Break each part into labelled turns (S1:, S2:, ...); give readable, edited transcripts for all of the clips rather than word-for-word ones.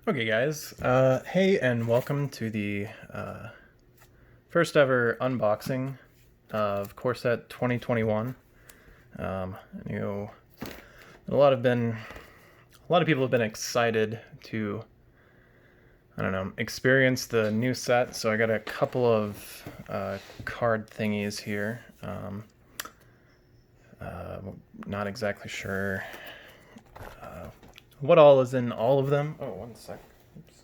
S1: Okay, guys. Hey, and welcome to the first ever unboxing of Corset 2021. You know, a lot of people have been excited to, I don't know, experience the new set. So I got a couple of card thingies here. Not exactly sure what all is in all of them. Oh, one sec. Oops.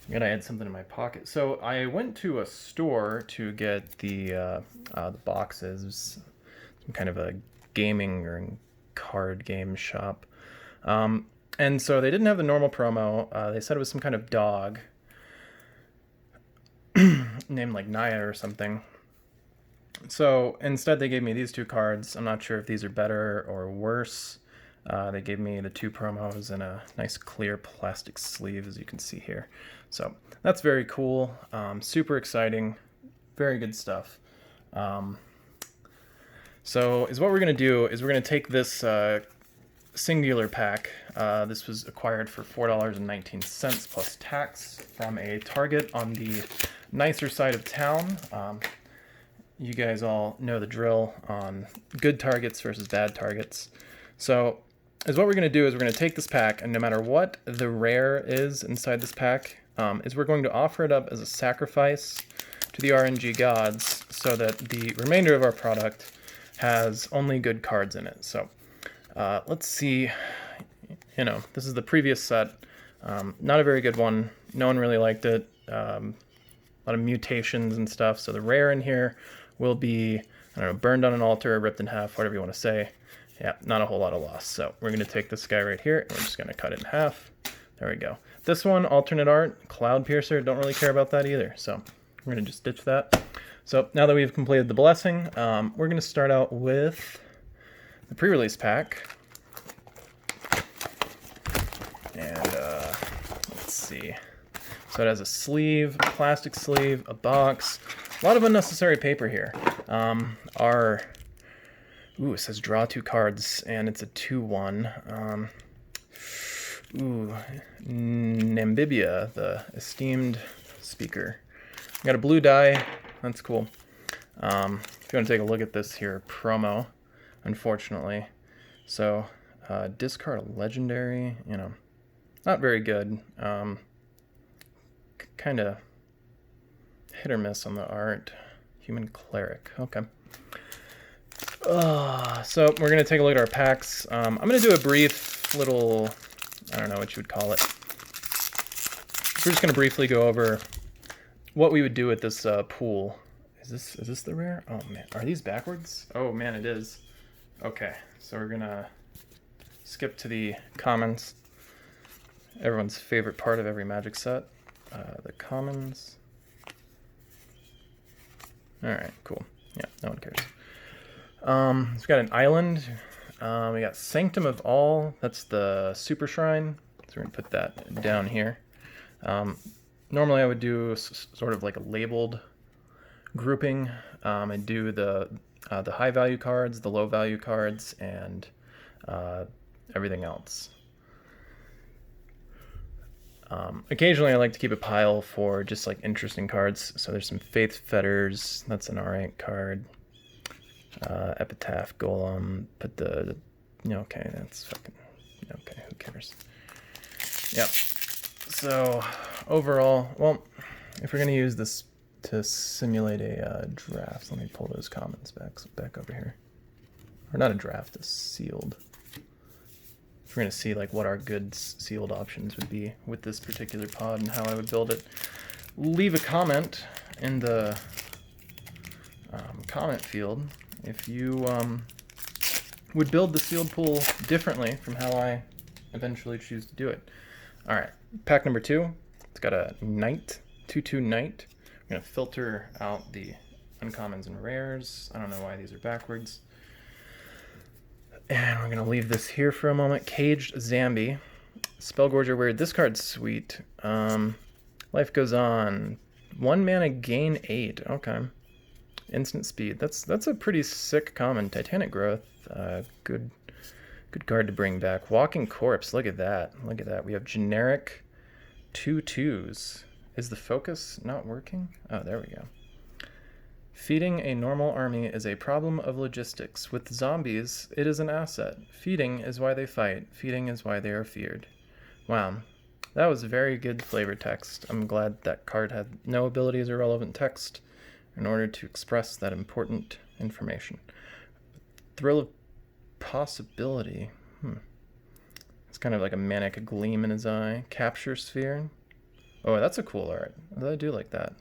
S1: I'm gonna add something in my pocket. So I went to a store to get the boxes, some kind of a gaming or card game shop, and so they didn't have the normal promo. They said it was some kind of dog named like Naya or something. So instead, they gave me these two cards. I'm not sure if these are better or worse. They gave me the two promos in a nice clear plastic sleeve, as you can see here. So that's very cool. Super exciting. Very good stuff. So what we're going to do is we're going to take this singular pack. This was acquired for $4.19 plus tax from a Target on the nicer side of town. You guys all know the drill on good Targets versus bad Targets. So what we're going to do is we're going to take this pack, and no matter what the rare is inside this pack, is we're going to offer it up as a sacrifice to the RNG gods so that the remainder of our product has only good cards in it. So let's see. This is the previous set. Not a very good one. No one really liked it. A lot of mutations and stuff. So the rare in here will be, I don't know, burned on an altar, ripped in half, whatever you want to say. Yeah, not a whole lot of loss. So we're going to take this guy right here, and we're just going to cut it in half. There we go. This one, alternate art, Cloud Piercer, don't really care about that either. So we're going to just ditch that. So now that we've completed the blessing, we're going to start out with the pre-release pack. And let's see. So it has a sleeve, a plastic sleeve, a box. A lot of unnecessary paper here. It says draw 2 cards, and it's a 2/1. Nambibia, the esteemed speaker. Got a blue die. That's cool. If you want to take a look at this here, promo, unfortunately. So, discard a legendary, not very good. Kind of hit or miss on the art. Human cleric. Okay. So we're going to take a look at our packs. I'm going to do a brief little, I don't know what you would call it. We're just going to briefly go over what we would do with this pool. Is this the rare? Oh man, are these backwards? Oh man, it is. Okay, so we're going to skip to the commons. Everyone's favorite part of every Magic set. The commons. Alright, cool. Yeah, no one cares. We've got an island. We got Sanctum of All. That's the super shrine. So we're going to put that down here. Normally I would do sort of like a labeled grouping. I'd do the high value cards, the low value cards, and everything else. Occasionally I like to keep a pile for just like interesting cards. So there's some Faith Fetters. That's an alright card. Epitaph Golem. Put the okay, that's fucking okay, who cares? Yep. So overall, well, if we're gonna use this to simulate a draft, let me pull those commons back over here. Or not a draft, a sealed. If we're gonna see like what our good sealed options would be with this particular pod and how I would build it, leave a comment in the comment field if you would build the sealed pool differently from how I eventually choose to do it. All right, pack number 2. It's got a knight, 2/2 knight. I'm gonna filter out the uncommons and rares. I don't know why these are backwards. And we're gonna leave this here for a moment. Caged Zambi. Spellgorger weird. This card's sweet. Life goes on. 1 mana, gain 8. Okay. Instant speed. That's a pretty sick common. Titanic Growth. Good card to bring back. Walking Corpse. Look at that. Look at that. We have generic 2/2s. Is the focus not working? Oh, there we go. Feeding a normal army is a problem of logistics. With zombies, it is an asset. Feeding is why they fight. Feeding is why they are feared. Wow. That was very good flavor text. I'm glad that card had no abilities or relevant text in order to express that important information. Thrill of possibility. It's kind of like a manic gleam in his eye. Capture sphere. Oh, that's a cool art. I do like that.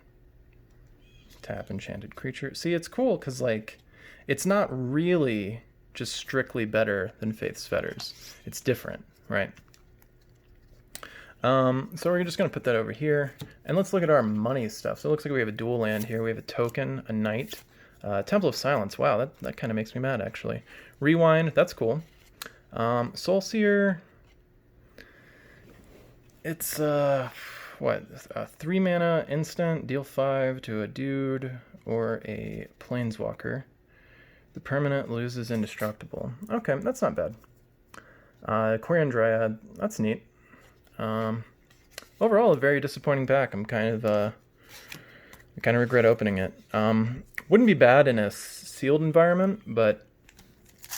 S1: Tap enchanted creature. See, it's cool because, like, it's not really just strictly better than Faith's Fetters. It's different, right? So we're just going to put that over here. And let's look at our money stuff. So it looks like we have a dual land here. We have a token, a knight, Temple of Silence. Wow, that kind of makes me mad, actually. Rewind, that's cool. Soul Seer. It's, what? 3 mana instant, deal 5 to a dude or a planeswalker. The permanent loses indestructible. Okay, that's not bad. Quarian Dryad, that's neat. Overall, a very disappointing pack. I kind of regret opening it. Wouldn't be bad in a sealed environment, but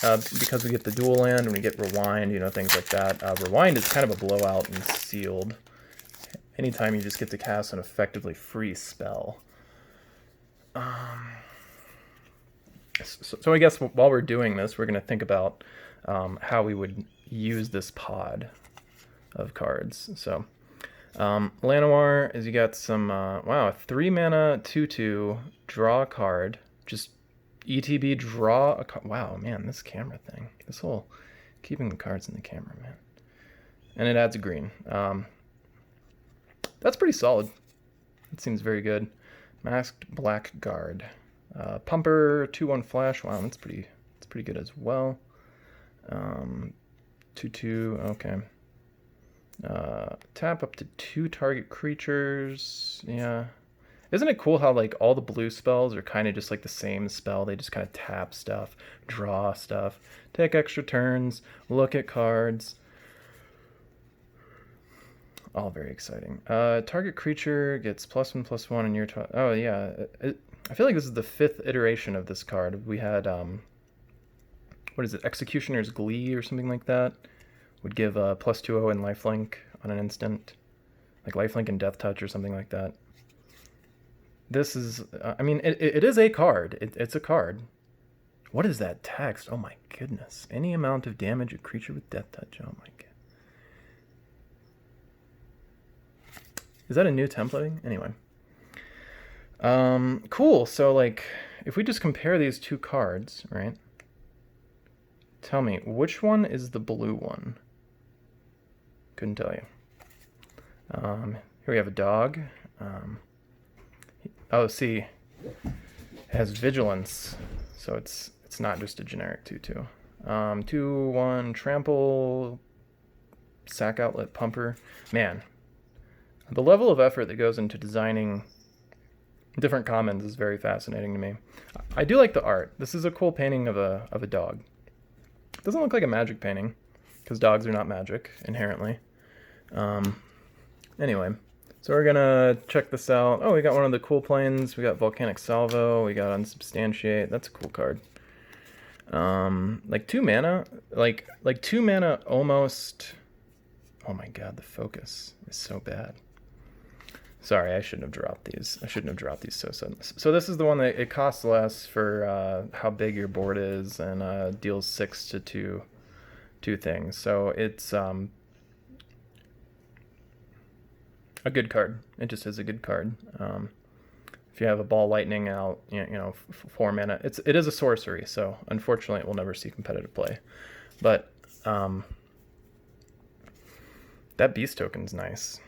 S1: because we get the dual land and we get rewind, you know, things like that. Rewind is kind of a blowout in sealed. Anytime you just get to cast an effectively free spell. So I guess while we're doing this, we're going to think about how we would use this pod of cards. So Llanowar is, you got some, wow, a 3 mana 2/2, draw a card, just ETB, draw a card. Wow, man, this camera thing, this whole keeping the cards in the camera, man. And it adds a green. That's pretty solid. It seems very good. Masked Blackguard. Pumper, 2/1 flash. Wow, that's pretty good as well. 2/2, okay. Tap up to 2 target creatures. Yeah. Isn't it cool how, like, all the blue spells are kind of just like the same spell? They just kind of tap stuff, draw stuff, take extra turns, look at cards. All very exciting. Target creature gets +1/+1 in your... Oh, yeah. I feel like this is the 5th iteration of this card. We had, what is it? Executioner's Glee or something like that. Would give a +2/0 and lifelink on an instant. Like lifelink and death touch or something like that. This is... I mean, it is a card. It's a card. What is that text? Oh my goodness. Any amount of damage a creature with death touch. Oh my god. Is that a new templating? Anyway. Cool. So, like, if we just compare these two cards, right? Tell me, which one is the blue one? Couldn't tell you. Here we have a dog. Oh, see. It has vigilance. So it's not just a generic 2/2. 2/1 trample, sack outlet pumper. Man. The level of effort that goes into designing different commons is very fascinating to me. I do like the art. This is a cool painting of a dog. It doesn't look like a magic painting, because dogs are not magic, inherently. Anyway, so we're going to check this out. Oh, we got one of the cool planes. We got Volcanic Salvo. We got Unsubstantiate. That's a cool card. Like 2 mana. Like 2 mana almost... Oh my god, the focus is so bad. Sorry, I shouldn't have dropped these. I shouldn't have dropped these so suddenly. So this is the one that it costs less for how big your board is and deals 6 to 2 things. So it's a good card. It just is a good card. If you have a ball lightning out, 4 mana, it is a sorcery. So unfortunately, it will never see competitive play. But that beast token's nice.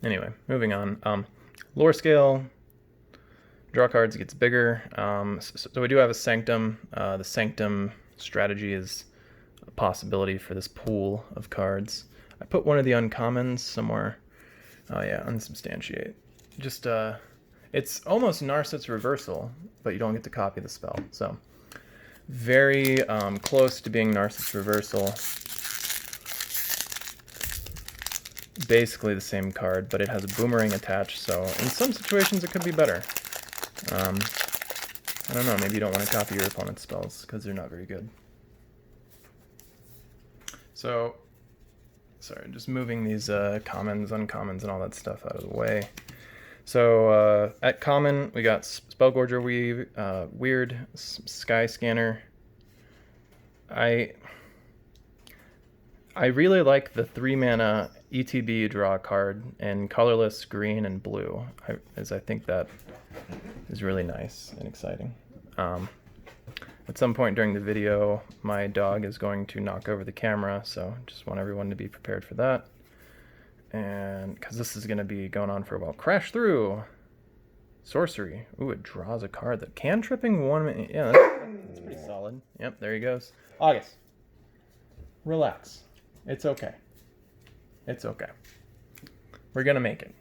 S1: Anyway, moving on. Lore scale, draw cards gets bigger. So we do have a Sanctum. The Sanctum strategy is a possibility for this pool of cards. I put one of the uncommons somewhere. Oh yeah, Unsubstantiate. Just, it's almost Narset's Reversal, but you don't get to copy the spell. So very close to being Narset's Reversal. basically the same card, but it has a boomerang attached, so in some situations it could be better. I don't know, maybe you don't want to copy your opponent's spells, because they're not very good. So, sorry, just moving these commons, uncommons, and all that stuff out of the way. So, at common, we got Spellgorger Weird, Sky Scanner. I really like the 3-mana ETB draw card in colorless green and blue, as I think that is really nice and exciting. At some point during the video, my dog is going to knock over the camera, so just want everyone to be prepared for that. And because this is going to be going on for a while. Crash Through! Sorcery. Ooh, it draws a card that cantripping 1 minute. Yeah, that's pretty solid. Yep, there he goes. August. Relax. It's okay. It's okay. We're going to make it.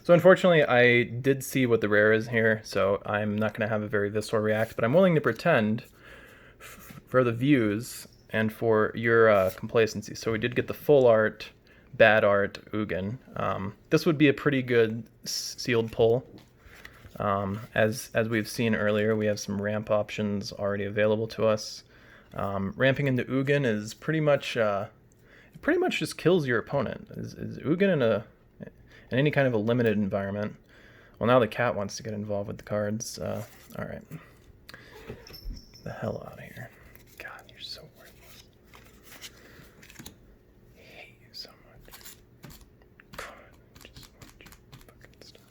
S1: So unfortunately, I did see what the rare is here, so I'm not going to have a very visceral react, but I'm willing to pretend for the views and for your complacency. So we did get the full art, bad art Ugin. This would be a pretty good sealed pull. As we've seen earlier, we have some ramp options already available to us. Ramping into Ugin is pretty much it pretty much just kills your opponent. Is Ugin in any kind of a limited environment? Well, now the cat wants to get involved with the cards. All right, the hell out of here! God, you're so worthless. I hate you so much. God, I just want you fucking stuff.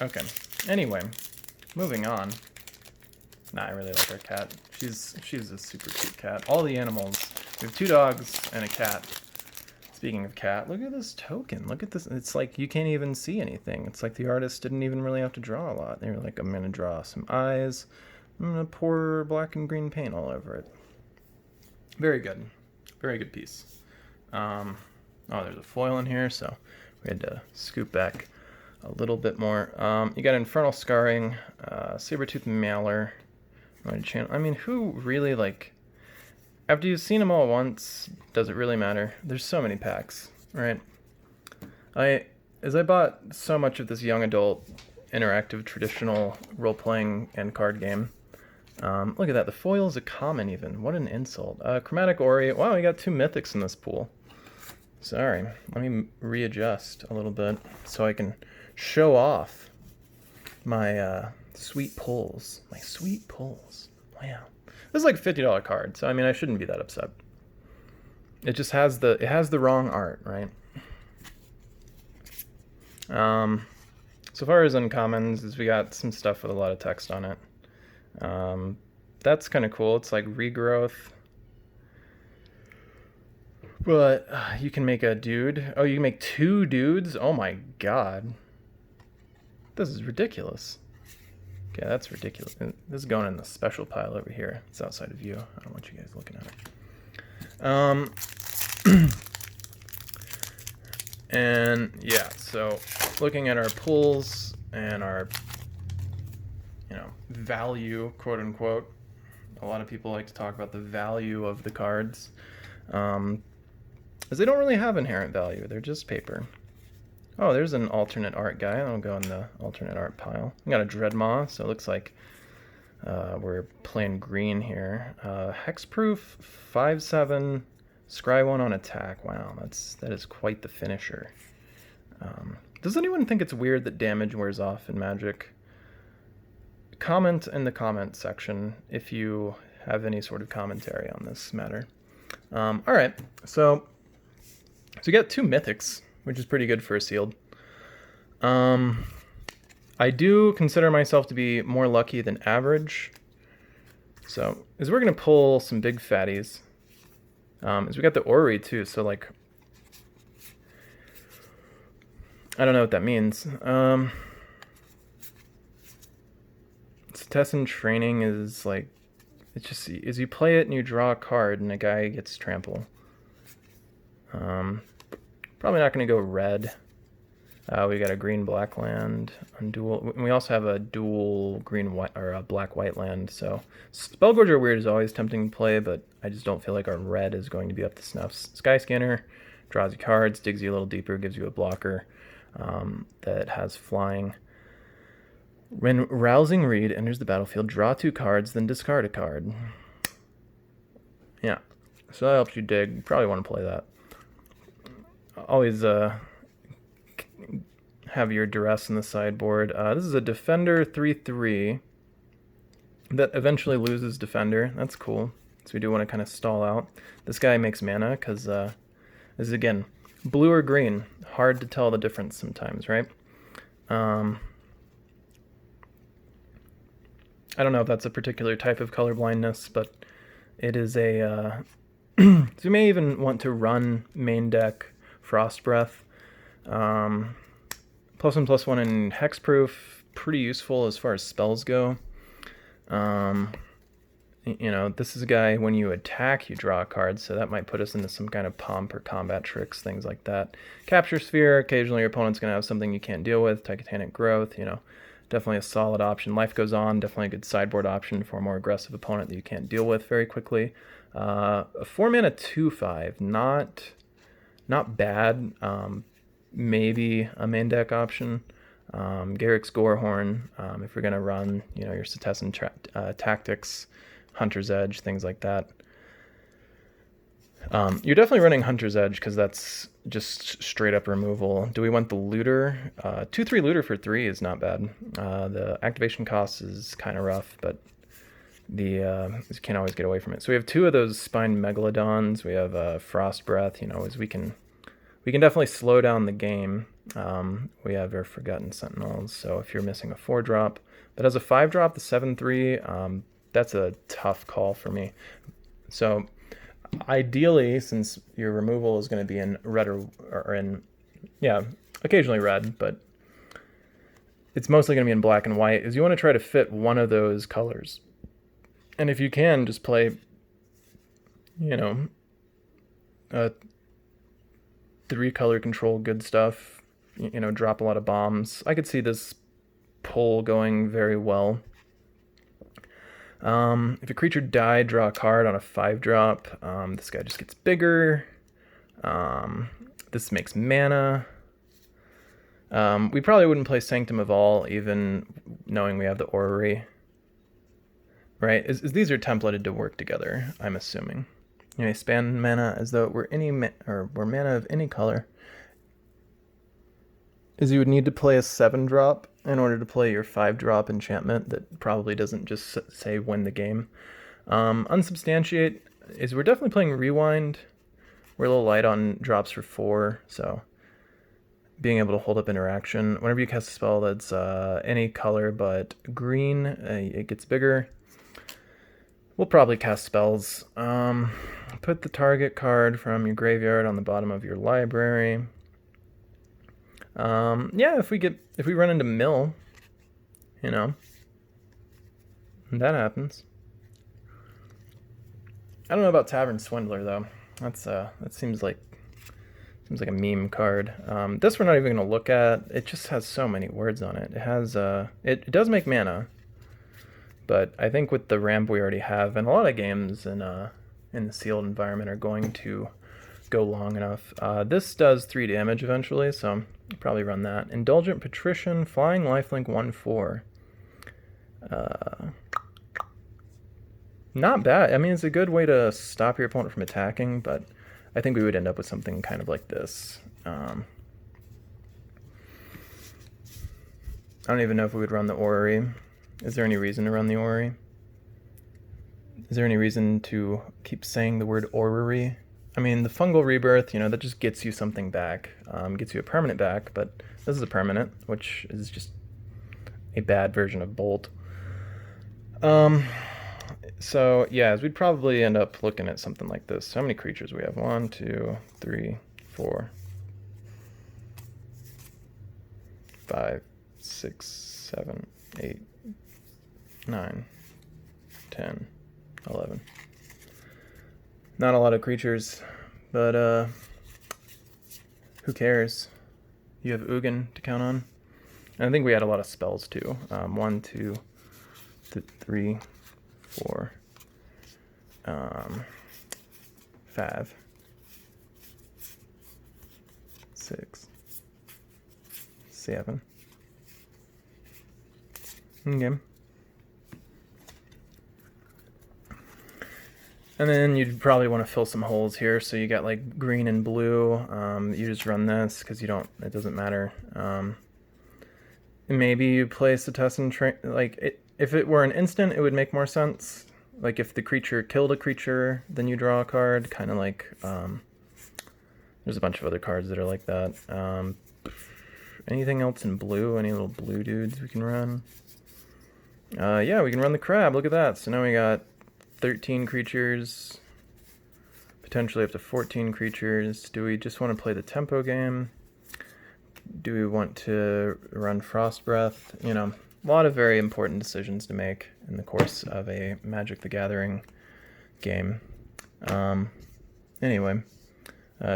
S1: Okay. Anyway, moving on. Nah, I really like our cat. She's a super cute cat. All the animals. We have 2 dogs and a cat. Speaking of cat, look at this token. Look at this. It's like you can't even see anything. It's like the artist didn't even really have to draw a lot. They were like, I'm going to draw some eyes. I'm going to pour black and green paint all over it. Very good. Very good piece. Oh, there's a foil in here, so we had to scoop back a little bit more. You got Infernal Scarring, Sabertooth Mailer. I mean, who really, like, after you've seen them all once, does it really matter? There's so many packs, right? As I bought so much of this young adult interactive traditional role-playing and card game. Look at that, the foil is a common even. What an insult. Chromatic Ori. Wow, we got 2 mythics in this pool. Sorry, let me readjust a little bit so I can show off my sweet pulls. My sweet pulls. Wow. This is like a $50 card, so I mean I shouldn't be that upset. It just has the wrong art, right? So far as uncommons, is we got some stuff with a lot of text on it. That's kind of cool. It's like regrowth. But you can make a dude. Oh, you can make 2 dudes? Oh my god. This is ridiculous. Okay, that's ridiculous. This is going in the special pile over here. It's outside of view. I don't want you guys looking at it. And yeah, so looking at our pulls and our, value, quote unquote. A lot of people like to talk about the value of the cards, as they don't really have inherent value. They're just paper. Oh, there's an alternate art guy. I'll go in the alternate art pile. We got a Dreadmaw, so it looks like we're playing green here. Hexproof, 5/7, scry 1 on attack. Wow, that is quite the finisher. Does anyone think it's weird that damage wears off in Magic? Comment in the comment section if you have any sort of commentary on this matter. All right, so we got 2 mythics, which is pretty good for a sealed. I do consider myself to be more lucky than average. So, we're going to pull some big fatties. We got the Ori too, so like, I don't know what that means. Tessin Training is like, it's just, as you play it and you draw a card and a guy gets trample. Probably not going to go red. We got a green-black land on dual. We also have a dual green-white or a black-white land. So Spellgorger Weird is always tempting to play, but I just don't feel like our red is going to be up to snuff. Sky Scanner, Draws you cards, digs you a little deeper, gives you a blocker that has flying. When Rousing Reed enters the battlefield, draw 2 cards, then discard a card. Yeah, so that helps you dig. You probably want to play that. Always have your duress in the sideboard. This is a Defender 3/3 that eventually loses Defender. That's cool. So we do want to kind of stall out. This guy makes mana because this is, again, blue or green. Hard to tell the difference sometimes, right? I don't know if that's a particular type of color blindness, but it is a... so you may even want to run main deck Frost Breath. +1/+1 in Hexproof, pretty useful as far as spells go. You know, this is a guy, when you attack, you draw a card, so that might put us into some kind of pomp or combat tricks, things like that. Capture Sphere, occasionally your opponent's going to have something you can't deal with. Titanic Growth, you know, definitely a solid option. Life Goes On, definitely a good sideboard option for a more aggressive opponent that you can't deal with very quickly. A 4-mana 2/5, not bad. Maybe a main deck option. Garrick's Gorehorn, if you're going to run, you know, your Setessan Tactics, Hunter's Edge, things like that. You're definitely running Hunter's Edge because that's just straight up removal. Do we want the Looter? 2/3 Looter for 3 is not bad. The activation cost is kind of rough, but you can't always get away from it. So we have 2 of those Spined Megalodons. We have Frost Breath, you know, as we can definitely slow down the game. We have our Forgotten Sentinels, so if you're missing a 4-drop, but as a 5-drop, the 7/3, that's a tough call for me. So ideally, since your removal is going to be in red or in, yeah, occasionally red, but it's mostly going to be in black and white, is you want to try to fit one of those colors. And if you can, just play, you know, 3-color control, good stuff. You know, drop a lot of bombs. I could see this pull going very well. If a creature died, draw a card on a 5-drop. This guy just gets bigger. This makes mana. We probably wouldn't play Sanctum of All, even knowing we have the Orrery. Right? These are templated to work together, I'm assuming. You may span mana as though it were were mana of any color. You would need to play a 7-drop in order to play your 5-drop enchantment that probably doesn't just say win the game. Unsubstantiate is we're definitely playing Rewind. We're a little light on drops for 4, so being able to hold up interaction. Whenever you cast a spell that's any color but green, it gets bigger. We'll probably cast spells. Put the target card from your graveyard on the bottom of your library. Yeah, if we run into Mill, you know, that happens. I don't know about Tavern Swindler though. That seems like a meme card. This we're not even gonna look at. It just has so many words on it. It has it does make mana, but I think with the ramp we already have, and a lot of games in the sealed environment are going to go long enough. This does 3 damage eventually, so I'll probably run that. Indulgent Patrician, Flying Lifelink 1/4. Not bad. I mean, it's a good way to stop your opponent from attacking, but I think we would end up with something kind of like this. I don't even know if we would run the Orrery. Is there any reason to run the Orrery? Is there any reason to keep saying the word Orrery? I mean, the Fungal Rebirth, you know, that just gets you something back. Gets you a permanent back, but this is a permanent, which is just a bad version of Bolt. So, yeah, we'd probably end up looking at something like this. How many creatures do we have? 1, 2, 3, 4, 5, 6, 7, 8, 9, 10, 11. Not a lot of creatures, but who cares? You have Ugin to count on. And I think we had a lot of spells too. 1, 2, 3, 4, 5, 6, 7. Okay. And then you'd probably want to fill some holes here. So you got like green and blue. You just run this because you don't. It doesn't matter. Maybe you place the test and train. Like if it were an instant, it would make more sense. Like if the creature killed a creature, then you draw a card. Kind of like there's a bunch of other cards that are like that. Anything else in blue? Any little blue dudes we can run? Yeah, we can run the crab. Look at that. So now we got 13 creatures, potentially up to 14 creatures. Do we just want to play the tempo game? Do we want to run Frost Breath? You know, a lot of very important decisions to make in the course of a Magic the Gathering game. Anyway,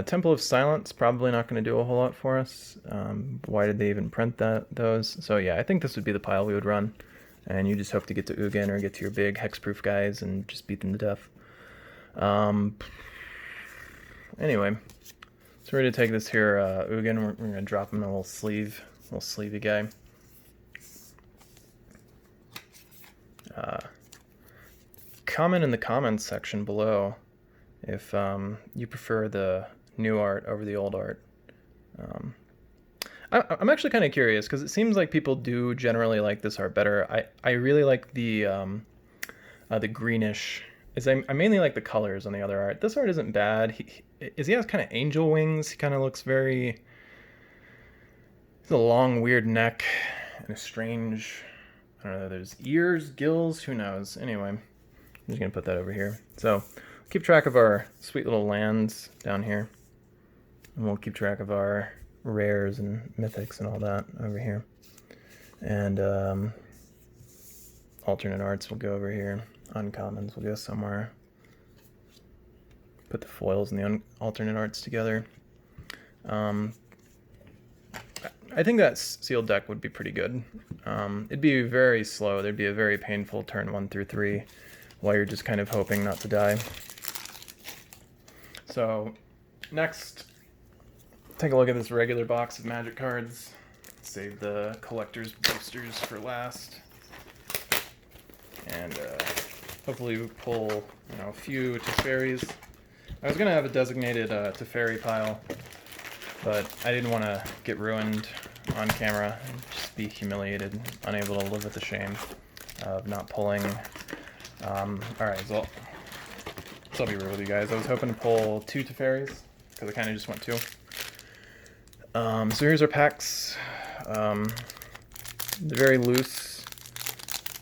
S1: Temple of Silence, probably not going to do a whole lot for us. Why did they even print those? So yeah, I think this would be the pile we would run. And you just hope to get to Ugin or get to your big hexproof guys and just beat them to death. Anyway, so we're going to take this here Ugin. We're going to drop him in a little sleevey guy. Comment in the comments section below if you prefer the new art over the old art. I'm actually kind of curious because it seems like people do generally like this art better. I really like the greenish. I mainly like the colors on the other art. This art isn't bad. He has kind of angel wings. He kind of looks very. He's a long, weird neck and a strange. I don't know. There's ears, gills. Who knows? Anyway, I'm just gonna put that over here. So keep track of our sweet little lands down here, and we'll keep track of our rares and mythics and all that over here, and alternate arts will go over here. Uncommons will go somewhere. Put the foils and the alternate arts together. I think that sealed deck would be pretty good. It'd be very slow. There'd be a very painful turn 1 through 3 while you're just kind of hoping not to die. So next, take a look at this regular box of Magic cards. Save the collector's boosters for last. And hopefully we pull, a few Teferis. I was going to have a designated Teferi pile, but I didn't want to get ruined on camera and just be humiliated, unable to live with the shame of not pulling. Alright, so I'll be real with you guys. I was hoping to pull 2 Teferis, because I kind of just went 2. So here's our packs. They're very loose.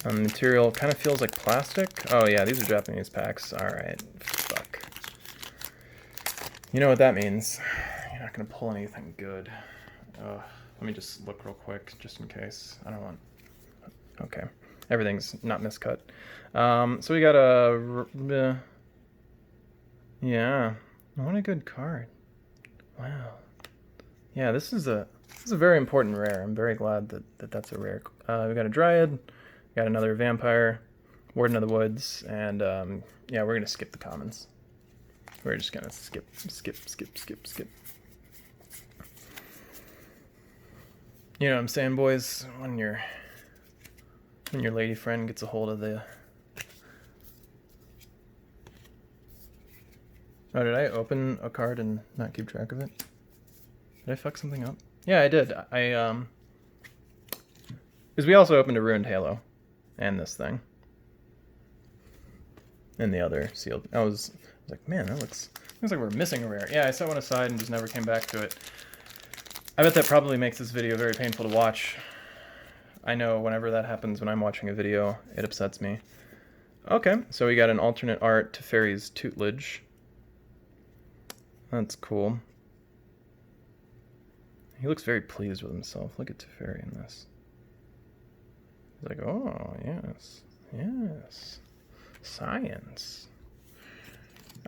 S1: Material kind of feels like plastic. Oh yeah, these are Japanese packs. Alright, fuck. You know what that means. You're not going to pull anything good. Let me just look real quick, just in case. I don't want... Okay. Everything's not miscut. So we got a... Yeah. What a good card. Wow. Yeah, this is a very important rare. I'm very glad that that's a rare. We got a Dryad, we got another Vampire, Warden of the Woods, and yeah, we're gonna skip the commons. We're just gonna skip. You know what I'm saying, boys? When your lady friend gets a hold of the... Oh, did I open a card and not keep track of it? Did I fuck something up? Yeah, I did. Because we also opened a Ruined Halo. And this thing. And the other sealed. I was like, man, that looks like we're missing a rare. Yeah, I set one aside and just never came back to it. I bet that probably makes this video very painful to watch. I know whenever that happens when I'm watching a video, it upsets me. Okay, so we got an alternate art to Teferi's Tutelage. That's cool. He looks very pleased with himself. Look at Teferi in this. He's like, oh, yes, yes. Science.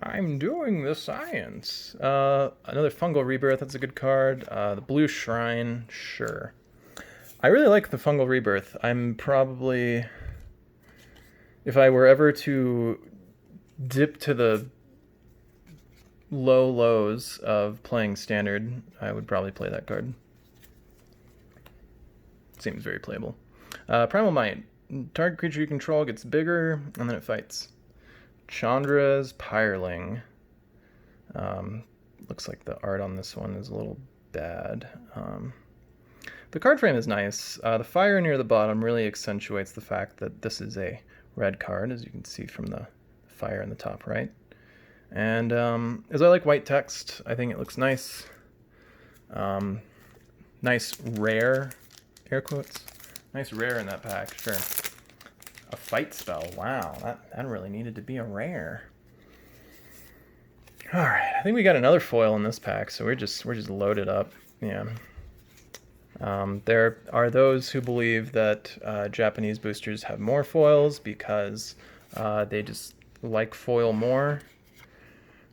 S1: I'm doing the science. Another Fungal Rebirth, that's a good card. The Blue Shrine, sure. I really like the Fungal Rebirth. I'm probably... If I were ever to dip to the low lows of playing Standard, I would probably play that card. Seems very playable. Primal Might. Target creature you control gets bigger, and then it fights. Chandra's Pyreling. Looks like the art on this one is a little bad. The card frame is nice. The fire near the bottom really accentuates the fact that this is a red card, as you can see from the fire in the top right. And as I like white text, I think it looks nice. Nice rare, air quotes. Nice rare in that pack, sure. A fight spell, wow, that really needed to be a rare. All right, I think we got another foil in this pack, so we're just loaded up. Yeah. There are those who believe that Japanese boosters have more foils because they just like foil more,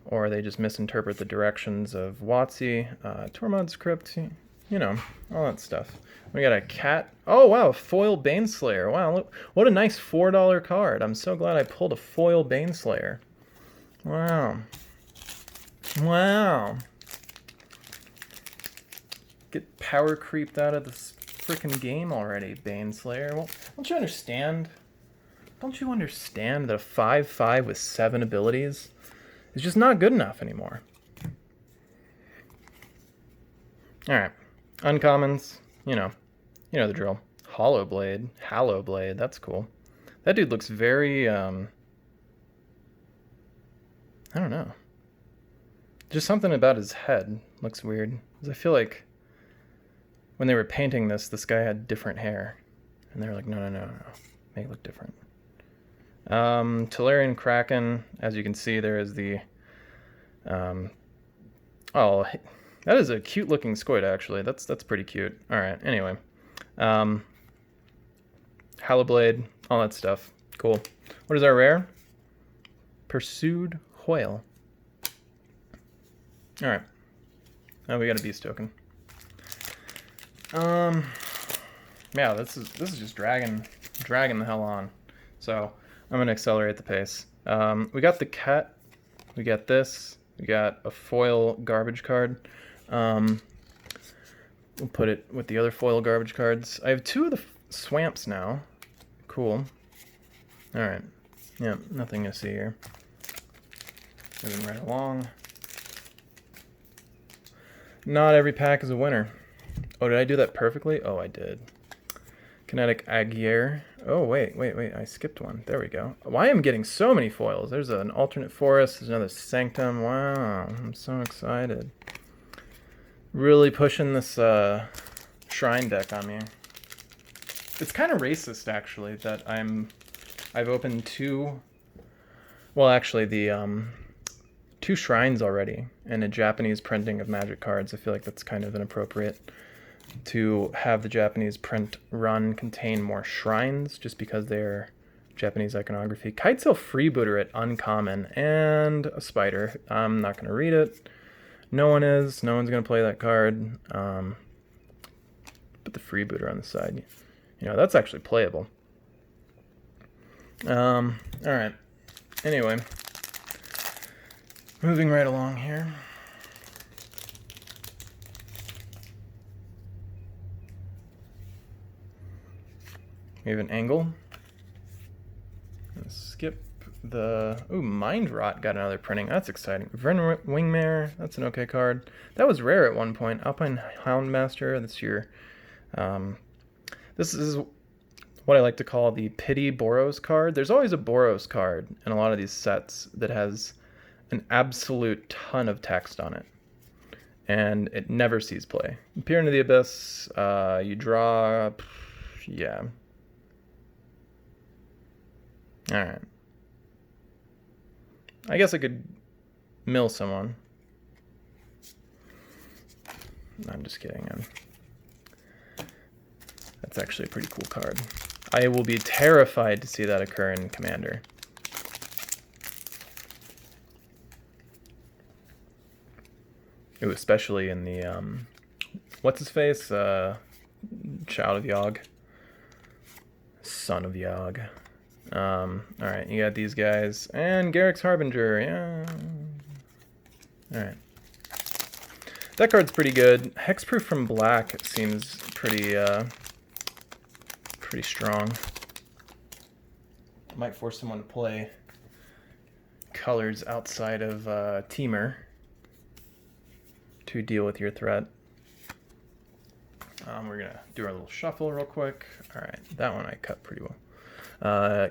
S1: or they just misinterpret the directions of WotC, Tormod's Crypt, you know, all that stuff. We got a cat. Oh, wow, foil Baneslayer. Wow, look, what a nice $4 card. I'm so glad I pulled a foil Baneslayer. Wow. Wow. Get power creeped out of this freaking game already, Baneslayer. Well, don't you understand? Don't you understand that a 5/5 with 7 abilities is just not good enough anymore? Alright. Uncommons, you know the drill. Hollow Blade, that's cool. That dude looks very, I don't know. Just something about his head looks weird. Because I feel like when they were painting this guy had different hair. And they were like, no. Make it look different. Tolarian Kraken, as you can see, there is the, oh, that is a cute looking squid, actually. That's pretty cute. Alright, anyway. Hallowblade, all that stuff. Cool. What is our rare? Pursued Whale. Alright. Oh, we got a beast token. Yeah, this is just dragging the hell on. So I'm gonna accelerate the pace. We got the cat. We got this. We got a foil garbage card. We'll put it with the other foil garbage cards. I have 2 of the swamps now. Cool. Alright. Yeah, nothing to see here. Moving right along. Not every pack is a winner. Oh, did I do that perfectly? Oh, I did. Kinetic Aguirre. Oh, wait. I skipped one. There we go. Why am I getting so many foils? There's an alternate forest. There's another Sanctum. Wow. I'm so excited. Really pushing this shrine deck on me. It's kind of racist, actually, that I've opened 2... Well, actually, the 2 shrines already and a Japanese printing of Magic cards. I feel like that's kind of inappropriate to have the Japanese print run contain more shrines just because they're Japanese iconography. Kitesail Freebooter at uncommon and a spider. I'm not going to read it. No one is. No one's going to play that card. Put the Freebooter on the side. You know, that's actually playable. Alright. Anyway. Moving right along here. We have an angle. Let's skip the... Ooh, Mind Rot got another printing. That's exciting. Vern Wingmare, that's an okay card. That was rare at one point. Alpine Houndmaster, that's your... this is what I like to call the Pity Boros card. There's always a Boros card in a lot of these sets that has an absolute ton of text on it. And it never sees play. Peer into the Abyss, you draw... Yeah. Alright. I guess I could mill someone. I'm just kidding. That's actually a pretty cool card. I will be terrified to see that occur in Commander. Ooh, especially in the, what's his face? Child of Yogg. Son of Yogg. Alright, you got these guys. And Garrick's Harbinger, yeah. Alright. That card's pretty good. Hexproof from black seems pretty strong. Might force someone to play colors outside of Teamer to deal with your threat. We're gonna do our little shuffle real quick. Alright, that one I cut pretty well.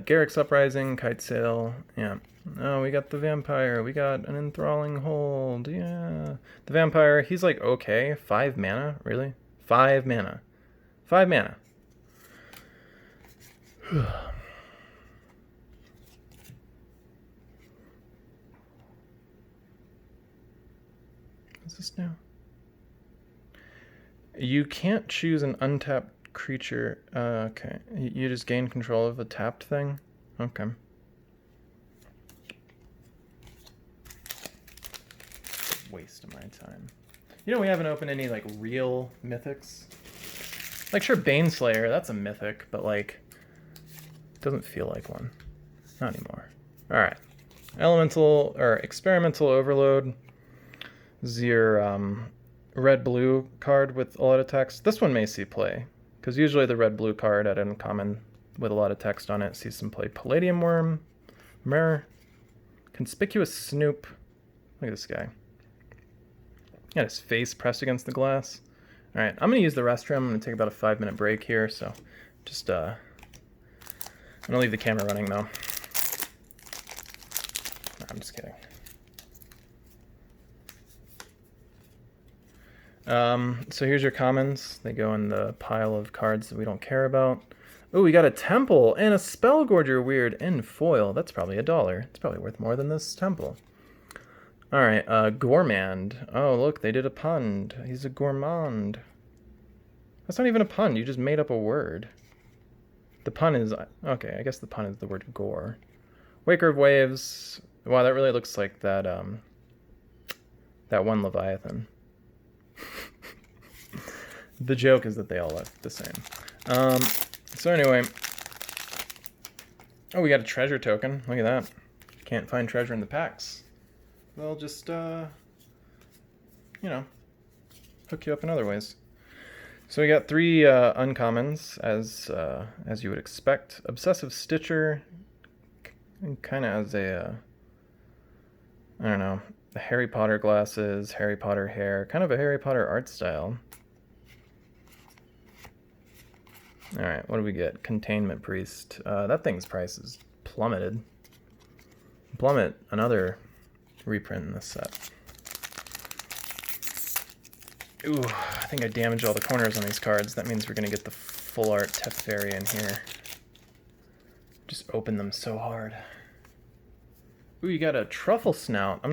S1: Garrick's Uprising, Kite Sail, yeah. Oh, we got the Vampire, we got an Enthralling Hold, yeah. The Vampire, he's like, okay, 5 mana, really? 5 mana. 5 mana. What's this now? You can't choose an untapped creature. Okay. You just gain control of a tapped thing? Okay. Waste of my time. You know, we haven't opened any, like, real mythics. Like, sure, Baneslayer, that's a mythic, but, like, doesn't feel like one. Not anymore. Alright. Elemental, or Experimental Overload. This is your, red-blue card with a lot of text. This one may see play, because usually the red-blue card at uncommon with a lot of text on it sees some play. Palladium Worm, Mirror, Conspicuous Snoop. Look at this guy. Got his face pressed against the glass. Alright, I'm going to use the restroom. I'm going to take about a 5-minute break here, so just, I'm going to leave the camera running, though. No, I'm just kidding. So here's your commons. They go in the pile of cards that we don't care about. Oh, we got a Temple and a Spellgorger weird in foil. That's probably $1. It's probably worth more than this Temple. Alright, Gourmand. Oh, look, they did a pun. He's a gourmand. That's not even a pun. You just made up a word. The pun is... Okay, I guess the pun is the word gore. Waker of Waves. Wow, that really looks like that, that one Leviathan. The joke is that they all look the same. So anyway... Oh, we got a treasure token. Look at that. Can't find treasure in the packs. They'll just, you know, hook you up in other ways. So we got 3 uncommons, as you would expect. Obsessive Stitcher, kind of as a, I don't know, the Harry Potter glasses, Harry Potter hair, kind of a Harry Potter art style. Alright, what do we get? Containment Priest. That thing's price is plummeted. Plummet, another reprint in this set. Ooh, I think I damaged all the corners on these cards. That means we're going to get the full art Teferi in here. Just open them so hard. Ooh, you got a Truffle Snout. I'm